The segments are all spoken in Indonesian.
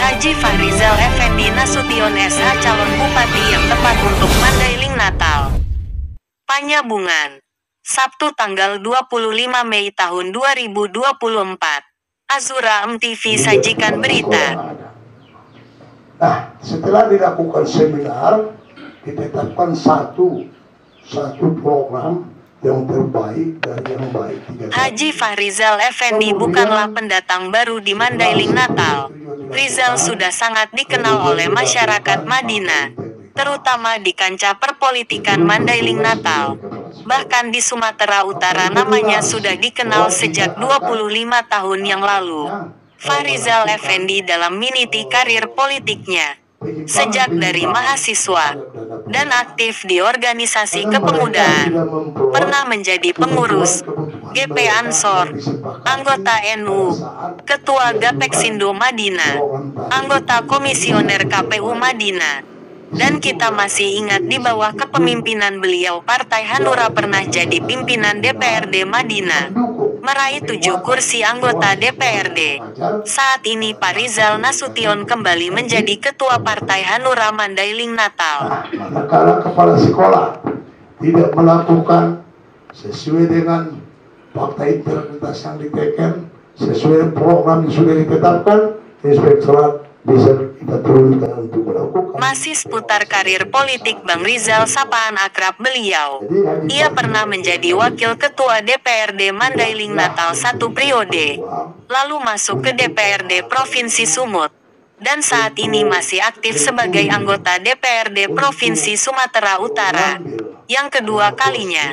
Haji Fahrizal Effendi Nasution SH calon bupati yang tepat untuk Mandailing Natal. Panyabungan. Sabtu tanggal 25 Mei tahun 2024. Azura MTV sajikan berita. Nah, setelah dilakukan seminar, ditetapkan satu program yang terbaik dari yang baik. Haji Fahrizal Effendi bukanlah pendatang baru di Mandailing Natal. Rizal sudah sangat dikenal oleh masyarakat Madinah, terutama di kancah perpolitikan Mandailing Natal. Bahkan di Sumatera Utara namanya sudah dikenal sejak 25 tahun yang lalu. Fahrizal Effendi dalam meniti karir politiknya sejak dari mahasiswa dan aktif di organisasi kepemudaan. Pernah menjadi pengurus GP Ansor, anggota NU, Ketua Gapeksindo Madinah, anggota Komisioner KPU Madinah. Dan kita masih ingat di bawah kepemimpinan beliau Partai Hanura pernah jadi pimpinan DPRD Madinah, meraih 7 kursi anggota DPRD. Saat ini Pak Rizal Nasution kembali menjadi Ketua Partai Hanura Mandailing Natal. Manakala kepala sekolah tidak melakukan sesuai dengan fakta integritas yang diteken, sesuai program yang sudah ditetapkan, inspektorat bisa kita turunkan untuk melakukan. Masih seputar karir politik Bang Rizal sapaan akrab beliau. Ia pernah menjadi wakil ketua DPRD Mandailing Natal 1 periode, lalu masuk ke DPRD Provinsi Sumut, dan saat ini masih aktif sebagai anggota DPRD Provinsi Sumatera Utara, yang kedua kalinya.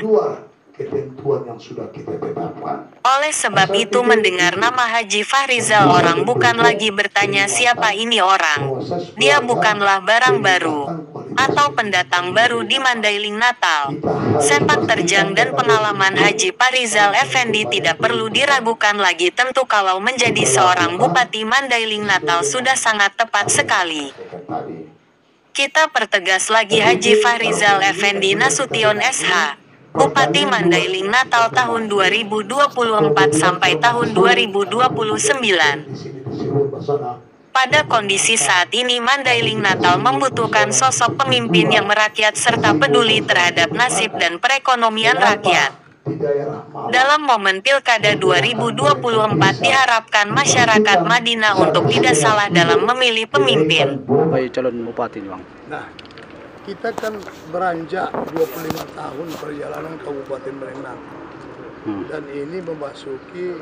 Ketentuan yang sudah kita tetapkan. Oleh sebab itu mendengar nama Haji Fahrizal orang bukan lagi bertanya siapa ini orang. Dia bukanlah barang baru atau pendatang baru di Mandailing Natal. Sepak terjang dan pengalaman Haji Fahrizal Effendi tidak perlu diragukan lagi, tentu kalau menjadi seorang Bupati Mandailing Natal sudah sangat tepat sekali. Kita pertegas lagi Haji Fahrizal Effendi Nasution SH, Bupati Mandailing Natal tahun 2024 sampai tahun 2029. Pada kondisi saat ini Mandailing Natal membutuhkan sosok pemimpin yang merakyat serta peduli terhadap nasib dan perekonomian rakyat. Dalam momen Pilkada 2024 diharapkan masyarakat Madinah untuk tidak salah dalam memilih pemimpin. Calon bupati, Bang. Nah, kita kan beranjak 25 tahun perjalanan Kabupaten Mandailing dan ini memasuki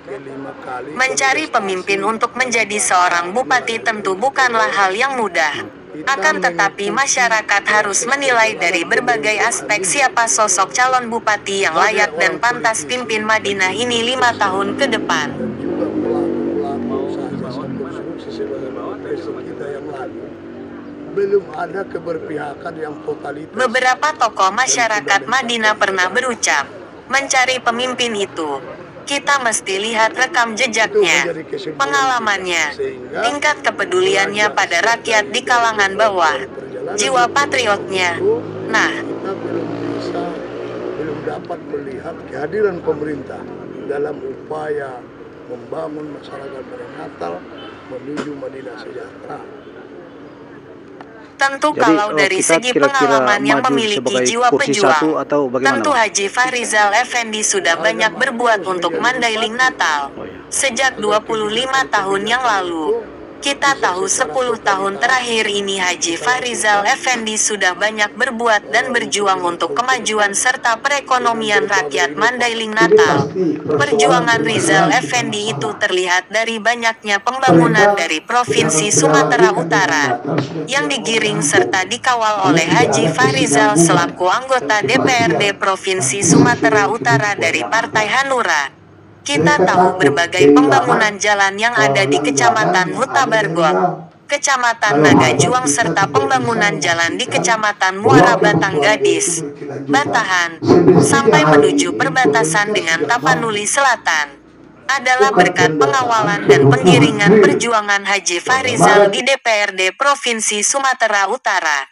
kelima kali. Mencari pemimpin untuk menjadi seorang bupati tentu bukanlah hal yang mudah. Akan tetapi masyarakat harus menilai dari berbagai aspek siapa sosok calon bupati yang layak dan pantas pimpin Madinah ini 5 tahun ke depan. Belum ada keberpihakan yang totalitas. Beberapa tokoh masyarakat Madinah pernah berucap, mencari pemimpin itu, kita mesti lihat rekam jejaknya, pengalamannya, tingkat kepeduliannya pada rakyat di kalangan bawah, jiwa patriotnya. Nah, kita belum dapat melihat kehadiran pemerintah dalam upaya membangun masyarakat Mandailing Natal menuju Madinah sejahtera. Tentu Jadi, kalau dari kita segi kira-kira pengalaman yang maju memiliki sebagai jiwa kursi pejuang, satu atau bagaimana, tentu Bang? Haji Fahrizal Effendi sudah banyak berbuat untuk Mandailing Natal. Sejak 25 tahun yang lalu, kita tahu 10 tahun terakhir ini Haji Fahrizal Effendi sudah banyak berbuat dan berjuang untuk kemajuan serta perekonomian rakyat Mandailing Natal. Perjuangan Rizal Effendi itu terlihat dari banyaknya pembangunan dari Provinsi Sumatera Utara yang digiring serta dikawal oleh Haji Fahrizal selaku anggota DPRD Provinsi Sumatera Utara dari Partai Hanura. Kita tahu berbagai pembangunan jalan yang ada di Kecamatan Huta Bargot, Kecamatan Nagajuang serta pembangunan jalan di Kecamatan Muara Batang Gadis, Batahan, sampai menuju perbatasan dengan Tapanuli Selatan, adalah berkat pengawalan dan penggiringan perjuangan Haji Fahrizal di DPRD Provinsi Sumatera Utara.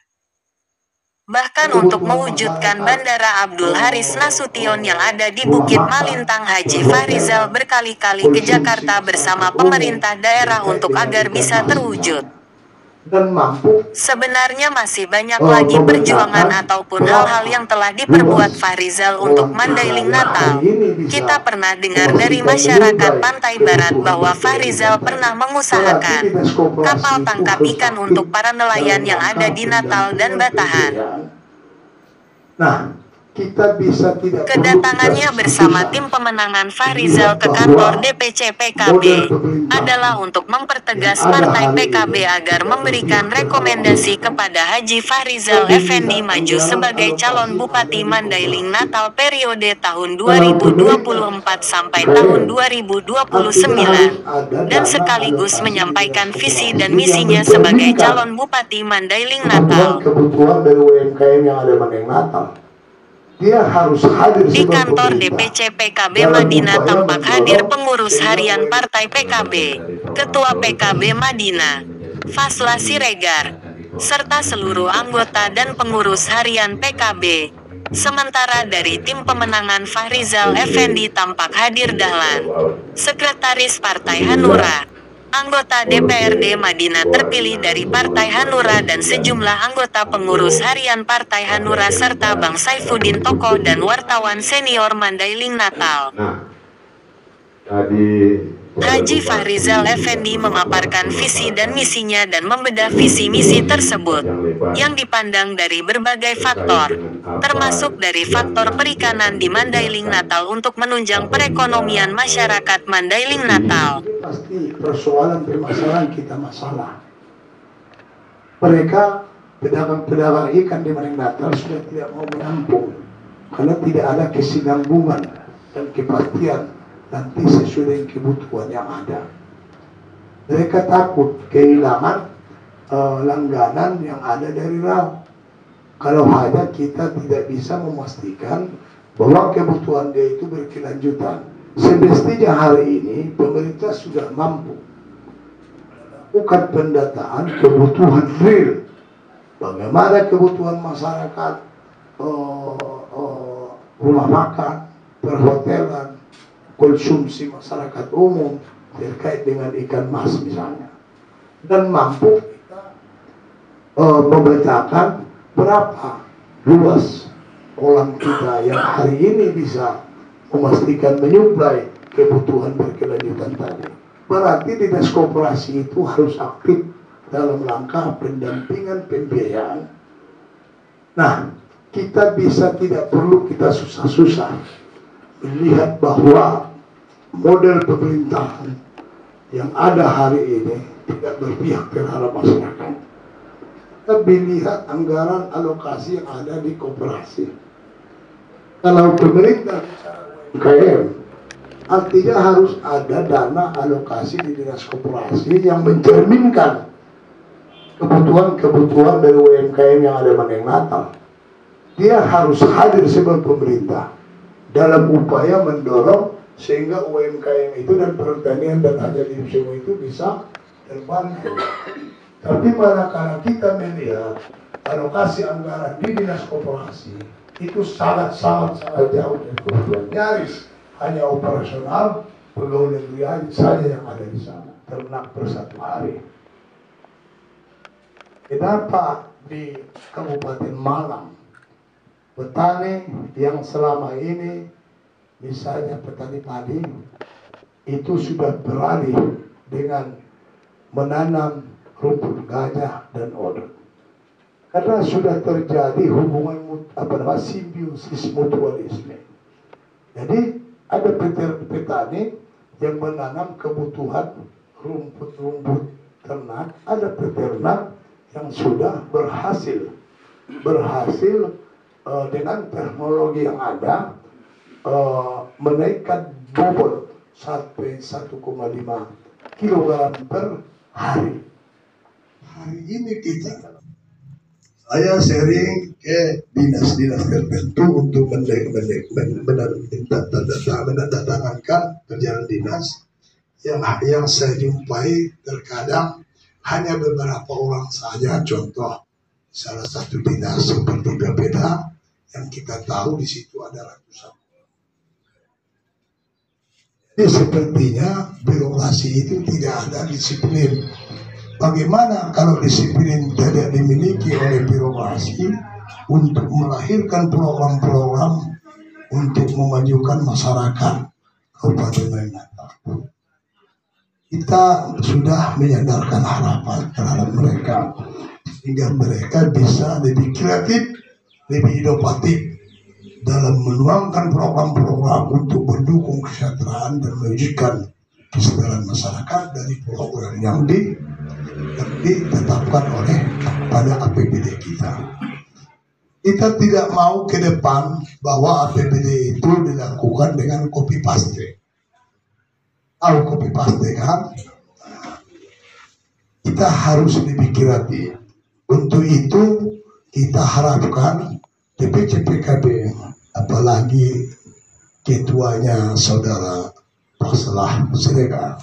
Bahkan untuk mewujudkan Bandara Abdul Haris Nasution yang ada di Bukit Malintang, Haji Fahrizal berkali-kali ke Jakarta bersama pemerintah daerah untuk agar bisa terwujud. Dan mampu Sebenarnya masih banyak lagi perjuangan ataupun hal-hal yang telah diperbuat Fahrizal untuk Mandailing Natal. Kita pernah dengar dari masyarakat Pantai Barat bahwa Fahrizal pernah mengusahakan kapal tangkap ikan untuk para nelayan yang ada di Natal dan Batahan. Nah, kita bisa tidak Kedatangannya bersama tim pemenangan Fahrizal ke kantor DPC PKB adalah untuk mempertegas partai PKB agar memberikan rekomendasi kepada Haji Fahrizal Effendi maju sebagai calon Bupati Mandailing Natal periode tahun 2024 sampai tahun 2029 dan sekaligus menyampaikan visi dan misinya sebagai calon Bupati Mandailing Natal. Kebutuhan dari UMKM yang ada Mandailing Natal. Dia harus hadir di kantor DPC PKB Madinah tampak hadir pengurus harian Partai PKB, Ketua PKB Madinah, Fasla Siregar, serta seluruh anggota dan pengurus harian PKB. Sementara dari tim pemenangan Fahrizal Effendi tampak hadir Dahlan, Sekretaris Partai Hanura, anggota DPRD Madinah terpilih dari Partai Hanura dan sejumlah anggota pengurus harian Partai Hanura serta Bang Saifuddin tokoh dan wartawan senior Mandailing Natal. Haji Fahrizal Effendi memaparkan visi dan misinya dan membedah visi misi tersebut yang dipandang dari berbagai faktor, termasuk dari faktor perikanan di Mandailing Natal untuk menunjang perekonomian masyarakat Mandailing Natal. Pasti permasalahan kita masalah. Mereka pedagang-pedagang ikan di Mandailing Natal sudah tidak mau menampung karena tidak ada kesinambungan dan kepastian nanti sesuai dengan kebutuhan yang ada. Mereka takut kehilangan langganan yang ada dari laut. Kalau hanya kita tidak bisa memastikan bahwa kebutuhan dia itu berkelanjutan. Semestinya hari ini pemerintah sudah mampu melakukan pendataan kebutuhan real. Bagaimana kebutuhan masyarakat, rumah makan, perhotelan, konsumsi masyarakat umum terkait dengan ikan mas misalnya, dan mampu kita memetakan berapa luas kolam kita yang hari ini bisa memastikan menyuplai kebutuhan berkelanjutan tadi. Berarti dinas koperasi itu harus aktif dalam langkah pendampingan pembiayaan. Nah, kita bisa tidak perlu kita susah-susah melihat bahwa model pemerintahan yang ada hari ini tidak berpihak terhadap masyarakat. Tapi lihat anggaran alokasi yang ada di koperasi. Kalau pemerintah UMKM, artinya harus ada dana alokasi di dinas koperasi yang mencerminkan kebutuhan-kebutuhan dari UMKM yang ada Mandailing Natal. Dia harus hadir sebagai pemerintah dalam upaya mendorong sehingga UMKM itu dan pertanian dan hajat hidup semua itu bisa terbantu. Tapi manakala kita melihat alokasi anggaran di dinas koperasi itu sangat jauh dari kebutuhan, nyaris hanya operasional pegawai negeri saja yang ada di sana, ternak per satu hari. Kenapa di Kabupaten Malang petani yang selama ini misalnya petani padi itu sudah beralih dengan menanam rumput gajah dan odot karena sudah terjadi hubungan simbiosis mutualisme. Jadi ada petani yang menanam kebutuhan rumput-rumput ternak, ada peternak yang sudah berhasil dengan teknologi yang ada menaikkan bobot sampai 1,5 kg per hari. Hari ini saya sering ke dinas-dinas tertentu untuk menandatangani perjalanan dinas yang saya jumpai terkadang hanya beberapa orang saja. Contoh salah satu dinas seperti Bapeda yang kita tahu di situ ada ratusan. Jadi sepertinya birokrasi itu tidak ada disiplin. Bagaimana kalau disiplin tidak dimiliki oleh birokrasi untuk melahirkan program-program untuk memajukan masyarakat Kabupaten Natal? Kita sudah menyadarkan harapan terhadap mereka sehingga mereka bisa lebih kreatif, lebih inovatif dalam menuangkan program-program untuk mendukung kesejahteraan dan mewujudkan kesejahteraan masyarakat dari program yang ditetapkan oleh pada APBD kita. Kita tidak mau ke depan bahwa APBD itu dilakukan dengan copy paste. Tahu copy paste kan? Kita harus lebih kreatif. Untuk itu kita harapkan DPC PKB, apalagi ketuanya saudara Pak Salah Siregar,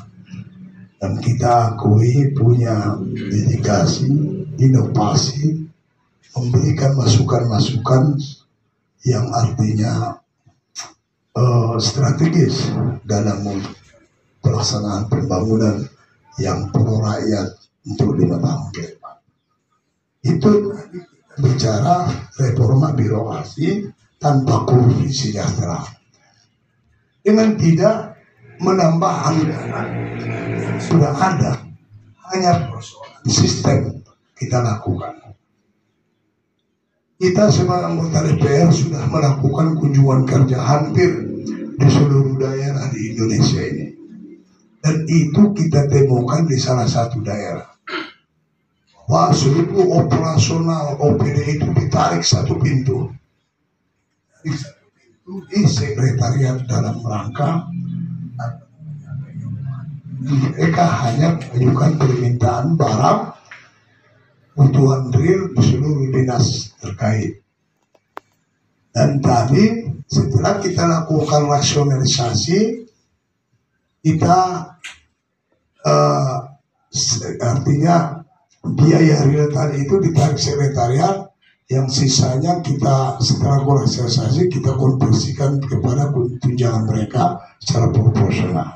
dan kita akui punya dedikasi, inovasi, memberikan masukan-masukan yang artinya strategis dalam pelaksanaan pembangunan yang pro rakyat untuk 5 tahun ke depan. Itu bicara reforma birokrasi tanpa korupsi sejahtera, dengan tidak menambah anggaran sudah ada, hanya persoalan sistem kita lakukan. Kita sebagai anggota DPR sudah melakukan kunjungan kerja hampir di seluruh daerah di Indonesia ini, dan itu kita temukan di salah satu daerah bahwa seluruh operasional OPD itu ditarik satu pintu. Di sekretariat dalam rangka mereka hanya mengajukan permintaan barang kebutuhan real di seluruh dinas terkait. Dan tadi setelah kita lakukan rasionalisasi, kita artinya biaya real tadi itu ditarik sekretariat, yang sisanya kita setelah rasionalisasi kita konversikan kepada tunjangan mereka secara proporsional.